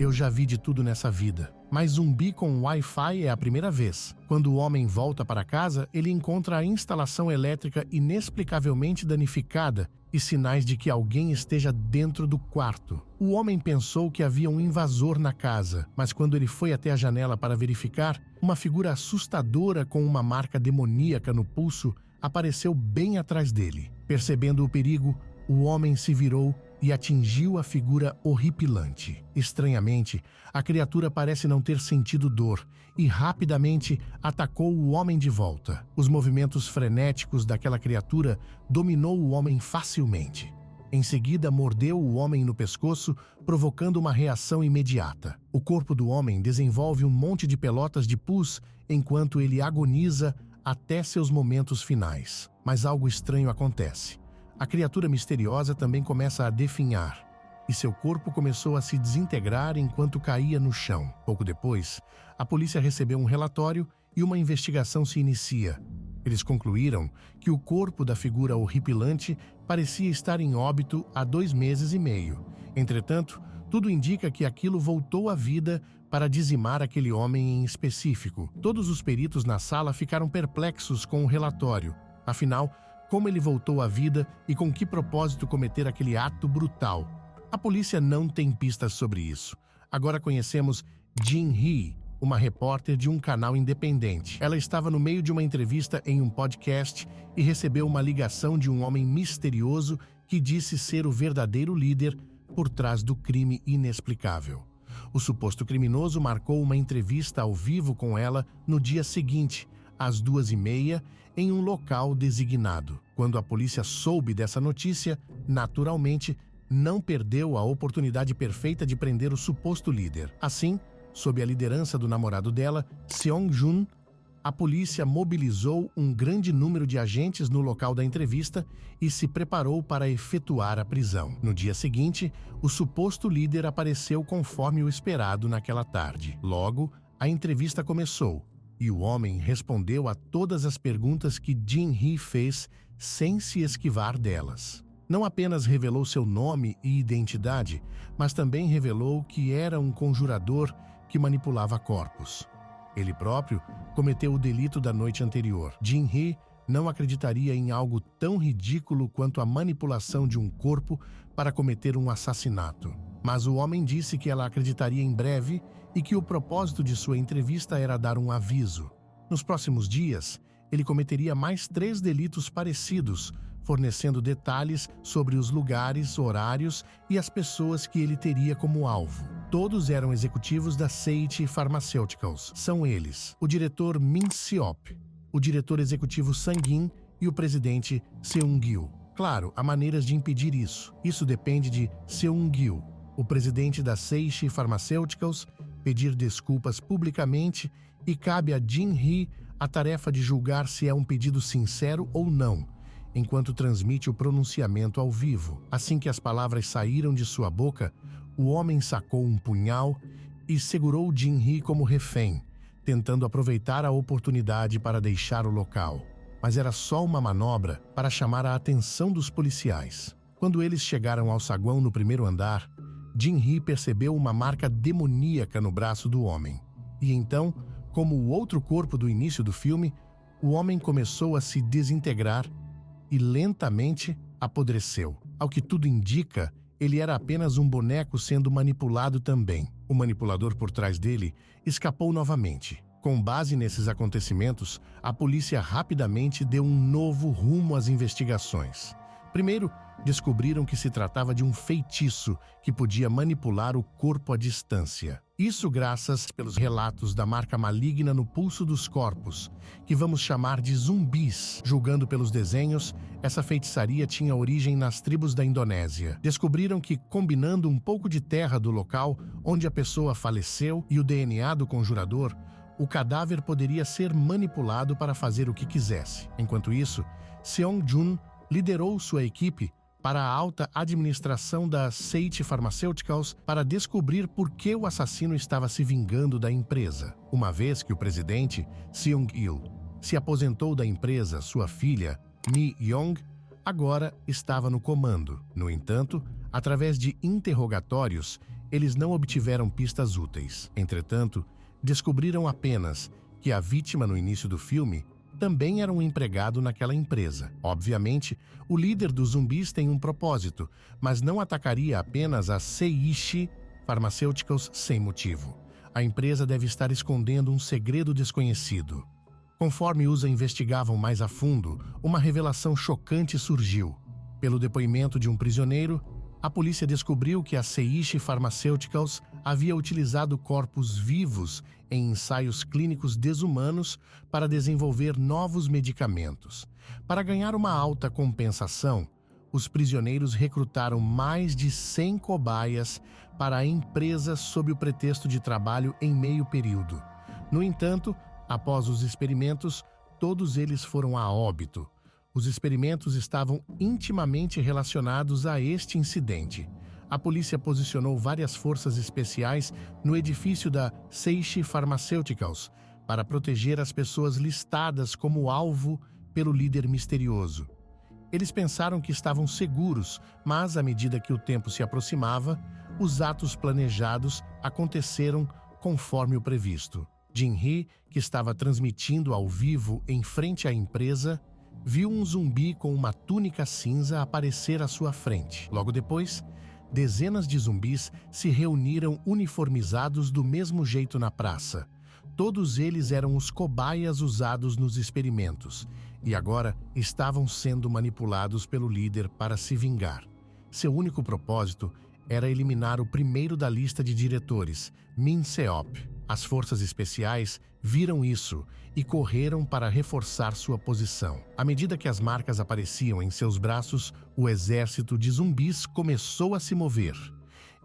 Eu já vi de tudo nessa vida. Mas zumbi com Wi-Fi é a primeira vez. Quando o homem volta para casa, ele encontra a instalação elétrica inexplicavelmente danificada e sinais de que alguém esteja dentro do quarto. O homem pensou que havia um invasor na casa, mas quando ele foi até a janela para verificar, uma figura assustadora com uma marca demoníaca no pulso apareceu bem atrás dele. Percebendo o perigo, o homem se virou e atingiu a figura horripilante. Estranhamente, a criatura parece não ter sentido dor e rapidamente atacou o homem de volta. Os movimentos frenéticos daquela criatura dominou o homem facilmente. Em seguida, mordeu o homem no pescoço, provocando uma reação imediata. O corpo do homem desenvolve um monte de pelotas de pus enquanto ele agoniza até seus momentos finais. Mas algo estranho acontece. A criatura misteriosa também começa a definhar, e seu corpo começou a se desintegrar enquanto caía no chão. Pouco depois, a polícia recebeu um relatório e uma investigação se inicia. Eles concluíram que o corpo da figura horripilante parecia estar em óbito há 2 meses e meio. Entretanto, tudo indica que aquilo voltou à vida para dizimar aquele homem em específico. Todos os peritos na sala ficaram perplexos com o relatório. Afinal, como ele voltou à vida e com que propósito cometer aquele ato brutal? A polícia não tem pistas sobre isso. Agora conhecemos Jin Hee, uma repórter de um canal independente. Ela estava no meio de uma entrevista em um podcast e recebeu uma ligação de um homem misterioso que disse ser o verdadeiro líder por trás do crime inexplicável. O suposto criminoso marcou uma entrevista ao vivo com ela no dia seguinte, às 2h30, em um local designado. Quando a polícia soube dessa notícia, naturalmente, não perdeu a oportunidade perfeita de prender o suposto líder. Assim, sob a liderança do namorado dela, Seong-jun, a polícia mobilizou um grande número de agentes no local da entrevista e se preparou para efetuar a prisão. No dia seguinte, o suposto líder apareceu conforme o esperado naquela tarde. Logo, a entrevista começou. E o homem respondeu a todas as perguntas que Jin Hee fez sem se esquivar delas. Não apenas revelou seu nome e identidade, mas também revelou que era um conjurador que manipulava corpos. Ele próprio cometeu o delito da noite anterior. Jin Hee não acreditaria em algo tão ridículo quanto a manipulação de um corpo para cometer um assassinato. Mas o homem disse que ela acreditaria em breve e que o propósito de sua entrevista era dar um aviso. Nos próximos dias, ele cometeria mais 3 delitos parecidos, fornecendo detalhes sobre os lugares, horários e as pessoas que ele teria como alvo. Todos eram executivos da Seichi Pharmaceuticals. São eles: o diretor Min Seop, o diretor executivo Sang-in e o presidente Seung-gil. Claro, há maneiras de impedir isso. Isso depende de Seung-gil, o presidente da Seichi Pharmaceuticals, pedir desculpas publicamente e cabe a Jin Hee a tarefa de julgar se é um pedido sincero ou não, enquanto transmite o pronunciamento ao vivo. Assim que as palavras saíram de sua boca, o homem sacou um punhal e segurou Jin Hee como refém, tentando aproveitar a oportunidade para deixar o local. Mas era só uma manobra para chamar a atenção dos policiais. Quando eles chegaram ao saguão no primeiro andar, Jin Hee percebeu uma marca demoníaca no braço do homem. E então, como o outro corpo do início do filme, o homem começou a se desintegrar e lentamente apodreceu. Ao que tudo indica, ele era apenas um boneco sendo manipulado também. O manipulador por trás dele escapou novamente. Com base nesses acontecimentos, a polícia rapidamente deu um novo rumo às investigações. Primeiro, descobriram que se tratava de um feitiço que podia manipular o corpo à distância. Isso graças pelos relatos da marca maligna no pulso dos corpos, que vamos chamar de zumbis. Julgando pelos desenhos, essa feitiçaria tinha origem nas tribos da Indonésia. Descobriram que, combinando um pouco de terra do local onde a pessoa faleceu e o DNA do conjurador, o cadáver poderia ser manipulado para fazer o que quisesse. Enquanto isso, Seong-jun liderou sua equipe para a alta administração da Seichi Pharmaceuticals para descobrir por que o assassino estava se vingando da empresa. Uma vez que o presidente, Seung-il, se aposentou da empresa, sua filha, Mi-yong, agora estava no comando. No entanto, através de interrogatórios, eles não obtiveram pistas úteis. Entretanto, descobriram apenas que a vítima no início do filme também era um empregado naquela empresa. Obviamente, o líder dos zumbis tem um propósito, mas não atacaria apenas a Seiichi Pharmaceuticals sem motivo. A empresa deve estar escondendo um segredo desconhecido. Conforme os investigavam mais a fundo, uma revelação chocante surgiu. Pelo depoimento de um prisioneiro, a polícia descobriu que a Seiichi Pharmaceuticals havia utilizado corpos vivos em ensaios clínicos desumanos para desenvolver novos medicamentos. Para ganhar uma alta compensação, os prisioneiros recrutaram mais de 100 cobaias para a empresa sob o pretexto de trabalho em meio período. No entanto, após os experimentos, todos eles foram a óbito. Os experimentos estavam intimamente relacionados a este incidente. A polícia posicionou várias forças especiais no edifício da Seiichi Pharmaceuticals para proteger as pessoas listadas como alvo pelo líder misterioso. Eles pensaram que estavam seguros, mas à medida que o tempo se aproximava, os atos planejados aconteceram conforme o previsto. Jin-hee, que estava transmitindo ao vivo em frente à empresa, viu um zumbi com uma túnica cinza aparecer à sua frente. Logo depois, dezenas de zumbis se reuniram uniformizados do mesmo jeito na praça. Todos eles eram os cobaias usados nos experimentos e agora estavam sendo manipulados pelo líder para se vingar. Seu único propósito era eliminar o primeiro da lista de diretores, Min Seop. As forças especiais viram isso e correram para reforçar sua posição. À medida que as marcas apareciam em seus braços, o exército de zumbis começou a se mover.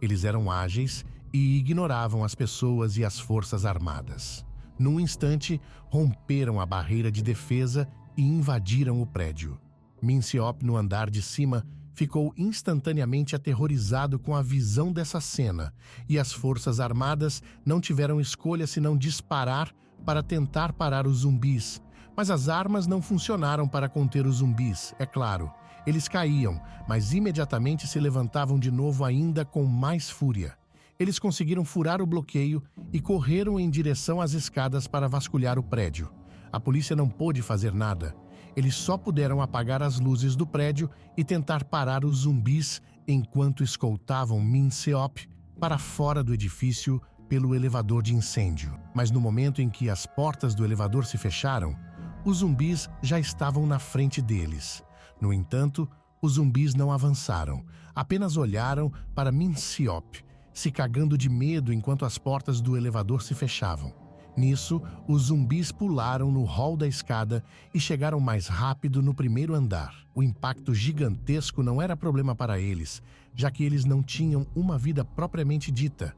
Eles eram ágeis e ignoravam as pessoas e as forças armadas. Num instante, romperam a barreira de defesa e invadiram o prédio. Min Seop, no andar de cima, ficou instantaneamente aterrorizado com a visão dessa cena, e as forças armadas não tiveram escolha senão disparar para tentar parar os zumbis. Mas as armas não funcionaram para conter os zumbis, é claro. Eles caíam, mas imediatamente se levantavam de novo ainda com mais fúria. Eles conseguiram furar o bloqueio e correram em direção às escadas para vasculhar o prédio. A polícia não pôde fazer nada. Eles só puderam apagar as luzes do prédio e tentar parar os zumbis enquanto escoltavam Min Seop para fora do edifício pelo elevador de incêndio. Mas no momento em que as portas do elevador se fecharam, os zumbis já estavam na frente deles. No entanto, os zumbis não avançaram, apenas olharam para Min Seop, se cagando de medo enquanto as portas do elevador se fechavam. Nisso, os zumbis pularam no hall da escada e chegaram mais rápido no primeiro andar. O impacto gigantesco não era problema para eles, já que eles não tinham uma vida propriamente dita.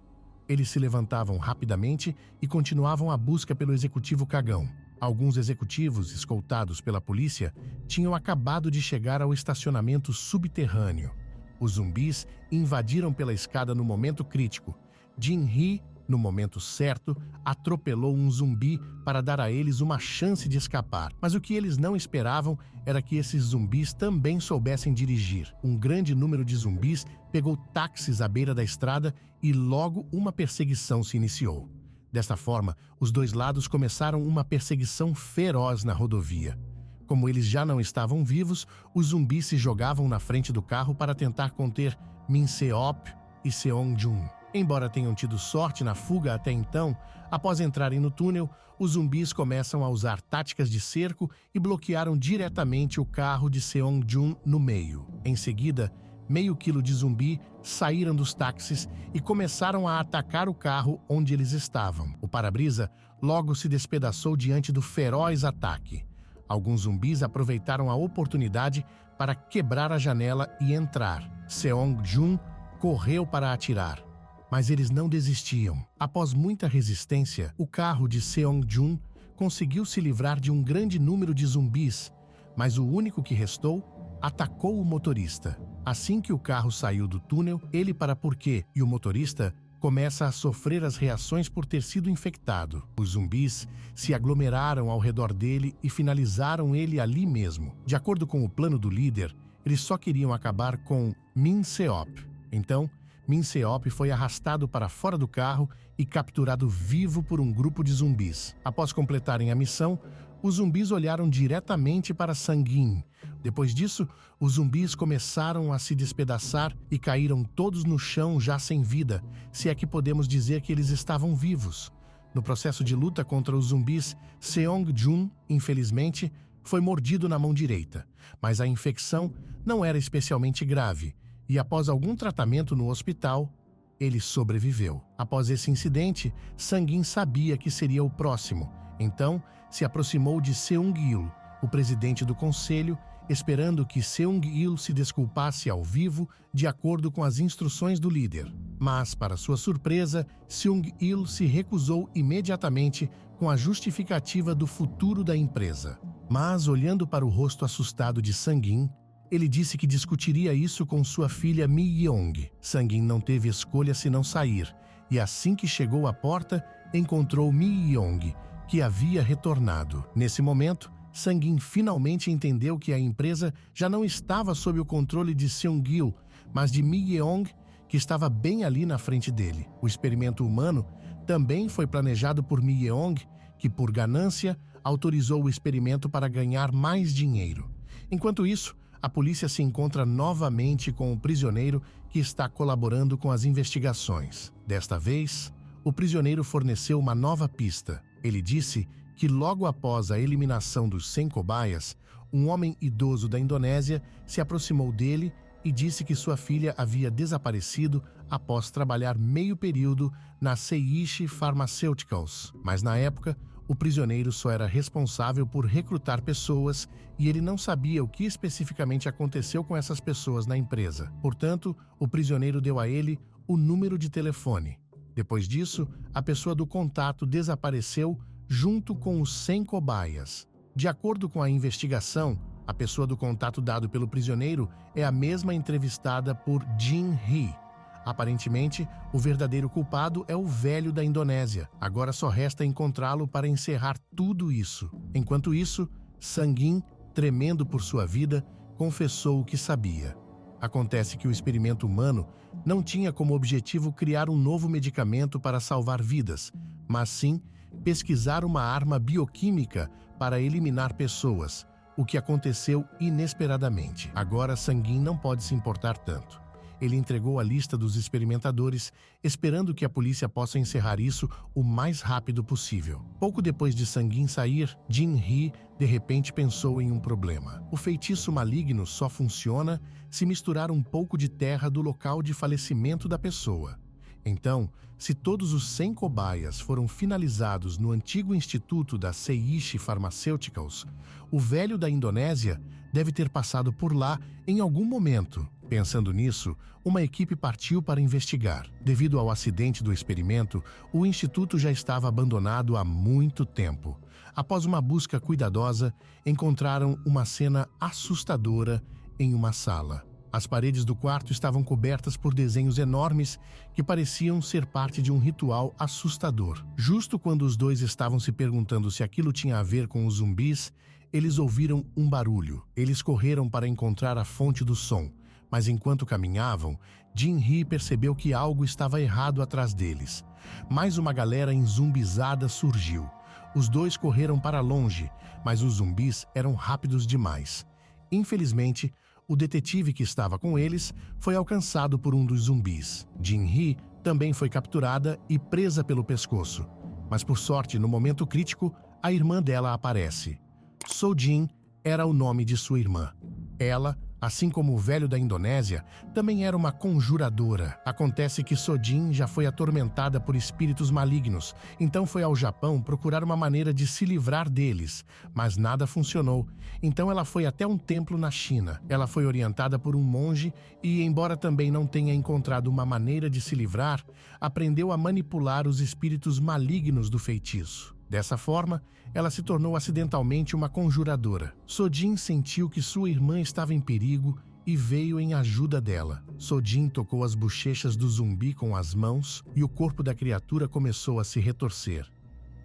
Eles se levantavam rapidamente e continuavam a busca pelo executivo cagão. Alguns executivos, escoltados pela polícia, tinham acabado de chegar ao estacionamento subterrâneo. Os zumbis invadiram pela escada no momento crítico. Jin-hee, no momento certo, atropelou um zumbi para dar a eles uma chance de escapar. Mas o que eles não esperavam era que esses zumbis também soubessem dirigir. Um grande número de zumbis pegou táxis à beira da estrada e logo uma perseguição se iniciou. Desta forma, os dois lados começaram uma perseguição feroz na rodovia. Como eles já não estavam vivos, os zumbis se jogavam na frente do carro para tentar conter Min Seop e Seong-jun. Embora tenham tido sorte na fuga até então, após entrarem no túnel, os zumbis começam a usar táticas de cerco e bloquearam diretamente o carro de Seong-jun no meio. Em seguida, meio quilo de zumbi saíram dos táxis e começaram a atacar o carro onde eles estavam. O para-brisa logo se despedaçou diante do feroz ataque. Alguns zumbis aproveitaram a oportunidade para quebrar a janela e entrar. Seong-jun correu para atirar, mas eles não desistiam. Após muita resistência, o carro de Seong-jun conseguiu se livrar de um grande número de zumbis, mas o único que restou atacou o motorista. Assim que o carro saiu do túnel, ele para por quê e o motorista começa a sofrer as reações por ter sido infectado. Os zumbis se aglomeraram ao redor dele e finalizaram ele ali mesmo. De acordo com o plano do líder, eles só queriam acabar com Min Seop. Então, Min Seop foi arrastado para fora do carro e capturado vivo por um grupo de zumbis. Após completarem a missão, os zumbis olharam diretamente para Sang-in. Depois disso, os zumbis começaram a se despedaçar e caíram todos no chão já sem vida, se é que podemos dizer que eles estavam vivos. No processo de luta contra os zumbis, Seong-jun, infelizmente, foi mordido na mão direita, mas a infecção não era especialmente grave, e após algum tratamento no hospital, ele sobreviveu. Após esse incidente, Sang-in sabia que seria o próximo, então se aproximou de Seung-il, o presidente do conselho, esperando que Seung-il se desculpasse ao vivo de acordo com as instruções do líder. Mas, para sua surpresa, Seung-il se recusou imediatamente com a justificativa do futuro da empresa. Mas, olhando para o rosto assustado de Sang-in, ele disse que discutiria isso com sua filha Mi-yeong. Sang-in não teve escolha senão sair, e assim que chegou à porta, encontrou Mi-yeong, que havia retornado. Nesse momento, Sang-in finalmente entendeu que a empresa já não estava sob o controle de Seung-il, mas de Mi-yeong, que estava bem ali na frente dele. O experimento humano também foi planejado por Mi-yeong, que, por ganância, autorizou o experimento para ganhar mais dinheiro. Enquanto isso, a polícia se encontra novamente com o prisioneiro que está colaborando com as investigações. Desta vez, o prisioneiro forneceu uma nova pista. Ele disse que logo após a eliminação dos 100 cobaias, um homem idoso da Indonésia se aproximou dele e disse que sua filha havia desaparecido após trabalhar meio período na Seiichi Pharmaceuticals. Mas na época, o prisioneiro só era responsável por recrutar pessoas e ele não sabia o que especificamente aconteceu com essas pessoas na empresa. Portanto, o prisioneiro deu a ele o número de telefone. Depois disso, a pessoa do contato desapareceu junto com os 100 cobaias. De acordo com a investigação, a pessoa do contato dado pelo prisioneiro é a mesma entrevistada por Jin Hee. Aparentemente, o verdadeiro culpado é o velho da Indonésia. Agora só resta encontrá-lo para encerrar tudo isso. Enquanto isso, Sang-in, tremendo por sua vida, confessou o que sabia. Acontece que o experimento humano não tinha como objetivo criar um novo medicamento para salvar vidas, mas sim pesquisar uma arma bioquímica para eliminar pessoas, o que aconteceu inesperadamente. Agora Sang-in não pode se importar tanto. Ele entregou a lista dos experimentadores, esperando que a polícia possa encerrar isso o mais rápido possível. Pouco depois de Sang-in sair, Jin Hee de repente pensou em um problema. O feitiço maligno só funciona se misturar um pouco de terra do local de falecimento da pessoa. Então, se todos os 100 cobaias foram finalizados no antigo instituto da Seiichi Pharmaceuticals, o velho da Indonésia deve ter passado por lá em algum momento. Pensando nisso, uma equipe partiu para investigar. Devido ao acidente do experimento, o instituto já estava abandonado há muito tempo. Após uma busca cuidadosa, encontraram uma cena assustadora em uma sala. As paredes do quarto estavam cobertas por desenhos enormes que pareciam ser parte de um ritual assustador. Justo quando os dois estavam se perguntando se aquilo tinha a ver com os zumbis, eles ouviram um barulho. Eles correram para encontrar a fonte do som, mas enquanto caminhavam, Jin Hee percebeu que algo estava errado atrás deles. Mais uma galera enzumbizada surgiu. Os dois correram para longe, mas os zumbis eram rápidos demais. Infelizmente, o detetive que estava com eles foi alcançado por um dos zumbis. Jin Hee também foi capturada e presa pelo pescoço. Mas por sorte, no momento crítico, a irmã dela aparece. Sojin era o nome de sua irmã. Ela, assim como o velho da Indonésia, também era uma conjuradora. Acontece que Sojin já foi atormentada por espíritos malignos, então foi ao Japão procurar uma maneira de se livrar deles, mas nada funcionou. Então ela foi até um templo na China. Ela foi orientada por um monge e, embora também não tenha encontrado uma maneira de se livrar, aprendeu a manipular os espíritos malignos do feitiço. Dessa forma, ela se tornou acidentalmente uma conjuradora. Sojin sentiu que sua irmã estava em perigo e veio em ajuda dela. Sojin tocou as bochechas do zumbi com as mãos e o corpo da criatura começou a se retorcer.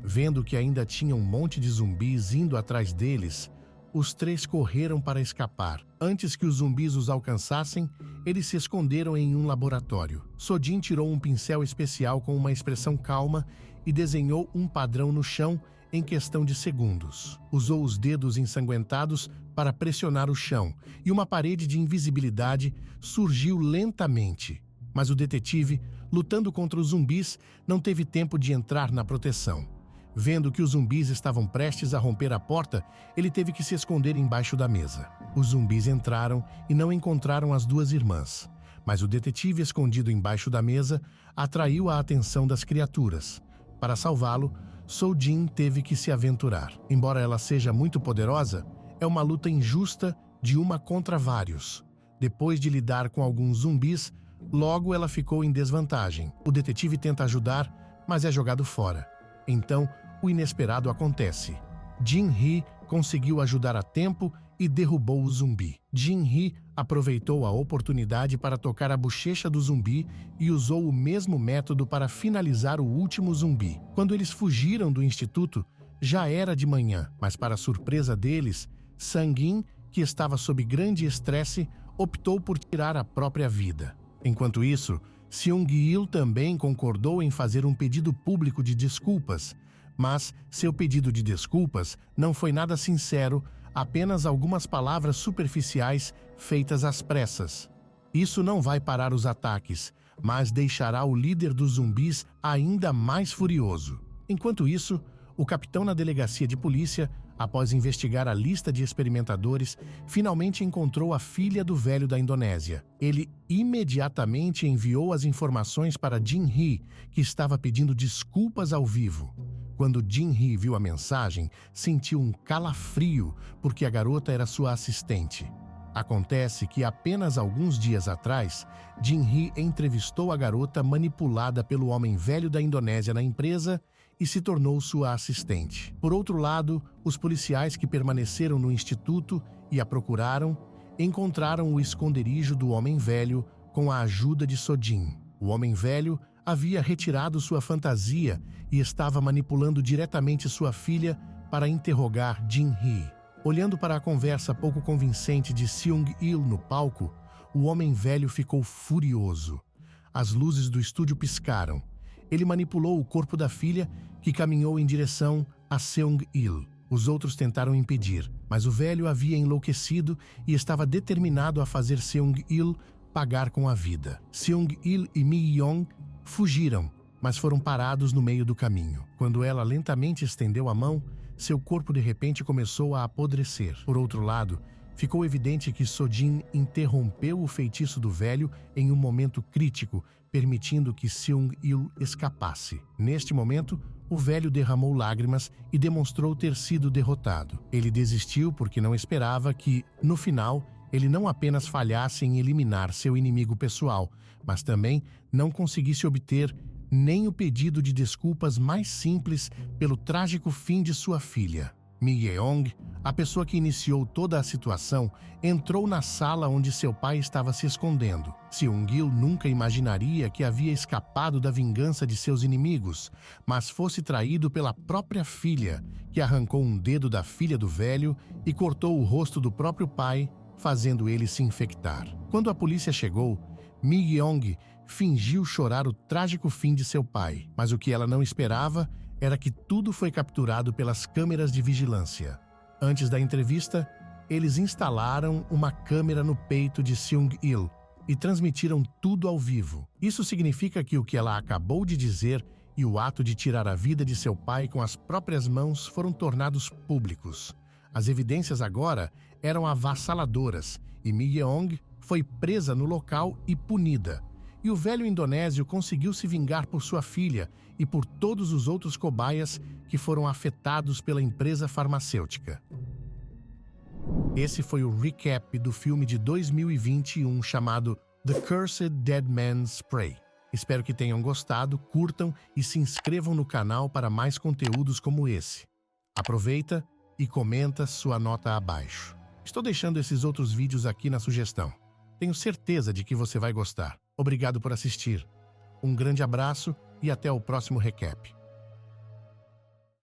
Vendo que ainda tinha um monte de zumbis indo atrás deles, Os três correram para escapar. Antes que os zumbis os alcançassem, eles se esconderam em um laboratório. Sodin tirou um pincel especial com uma expressão calma e desenhou um padrão no chão em questão de segundos. Usou os dedos ensanguentados para pressionar o chão e uma parede de invisibilidade surgiu lentamente. Mas o detetive, lutando contra os zumbis, não teve tempo de entrar na proteção. Vendo que os zumbis estavam prestes a romper a porta, ele teve que se esconder embaixo da mesa. Os zumbis entraram e não encontraram as duas irmãs, mas o detetive escondido embaixo da mesa atraiu a atenção das criaturas. Para salvá-lo, Sodin teve que se aventurar. Embora ela seja muito poderosa, é uma luta injusta de uma contra vários. Depois de lidar com alguns zumbis, logo ela ficou em desvantagem. O detetive tenta ajudar, mas é jogado fora. Então, o inesperado acontece. Jin-Hee conseguiu ajudar a tempo e derrubou o zumbi. Jin-Hee aproveitou a oportunidade para tocar a bochecha do zumbi e usou o mesmo método para finalizar o último zumbi. Quando eles fugiram do instituto, já era de manhã, mas para surpresa deles, Sang-in, que estava sob grande estresse, optou por tirar a própria vida. Enquanto isso, Seung-il também concordou em fazer um pedido público de desculpas, mas seu pedido de desculpas não foi nada sincero, apenas algumas palavras superficiais feitas às pressas. Isso não vai parar os ataques, mas deixará o líder dos zumbis ainda mais furioso. Enquanto isso, o capitão na delegacia de polícia, após investigar a lista de experimentadores, finalmente encontrou a filha do velho da Indonésia. Ele imediatamente enviou as informações para Jin-Hee, que estava pedindo desculpas ao vivo. Quando Jin-Hee viu a mensagem, sentiu um calafrio, porque a garota era sua assistente. Acontece que apenas alguns dias atrás, Jin-Hee entrevistou a garota manipulada pelo homem velho da Indonésia na empresa e se tornou sua assistente. Por outro lado, os policiais que permaneceram no instituto e a procuraram, encontraram o esconderijo do homem velho com a ajuda de Sodin. O homem velho havia retirado sua fantasia e estava manipulando diretamente sua filha para interrogar Jin-Hee. Olhando para a conversa pouco convincente de Seung-il no palco, o homem velho ficou furioso. As luzes do estúdio piscaram. Ele manipulou o corpo da filha, que caminhou em direção a Seung-il. Os outros tentaram impedir, mas o velho havia enlouquecido e estava determinado a fazer Seung-il pagar com a vida. Seung-il e Mi-yong fugiram, mas foram parados no meio do caminho. Quando ela lentamente estendeu a mão, seu corpo de repente começou a apodrecer. Por outro lado, ficou evidente que Sodin interrompeu o feitiço do velho em um momento crítico, permitindo que Seung-il escapasse. Neste momento, o velho derramou lágrimas e demonstrou ter sido derrotado. Ele desistiu porque não esperava que, no final, ele não apenas falhasse em eliminar seu inimigo pessoal, mas também não conseguisse obter nem o pedido de desculpas mais simples pelo trágico fim de sua filha. Mi-yeong, a pessoa que iniciou toda a situação, entrou na sala onde seu pai estava se escondendo. Seung-il nunca imaginaria que havia escapado da vingança de seus inimigos, mas fosse traído pela própria filha, que arrancou um dedo da filha do velho e cortou o rosto do próprio pai, fazendo ele se infectar. Quando a polícia chegou, Mi-yeong fingiu chorar o trágico fim de seu pai, mas o que ela não esperava era que tudo foi capturado pelas câmeras de vigilância. Antes da entrevista, eles instalaram uma câmera no peito de Seung-il e transmitiram tudo ao vivo. Isso significa que o que ela acabou de dizer e o ato de tirar a vida de seu pai com as próprias mãos foram tornados públicos. As evidências agora eram avassaladoras e Mi-yeong foi presa no local e punida. E o velho indonésio conseguiu se vingar por sua filha e por todos os outros cobaias que foram afetados pela empresa farmacêutica. Esse foi o recap do filme de 2021 chamado The Cursed Dead Man's Spray. Espero que tenham gostado, curtam e se inscrevam no canal para mais conteúdos como esse. Aproveita e comenta sua nota abaixo. Estou deixando esses outros vídeos aqui na sugestão. Tenho certeza de que você vai gostar. Obrigado por assistir. Um grande abraço e até o próximo recap.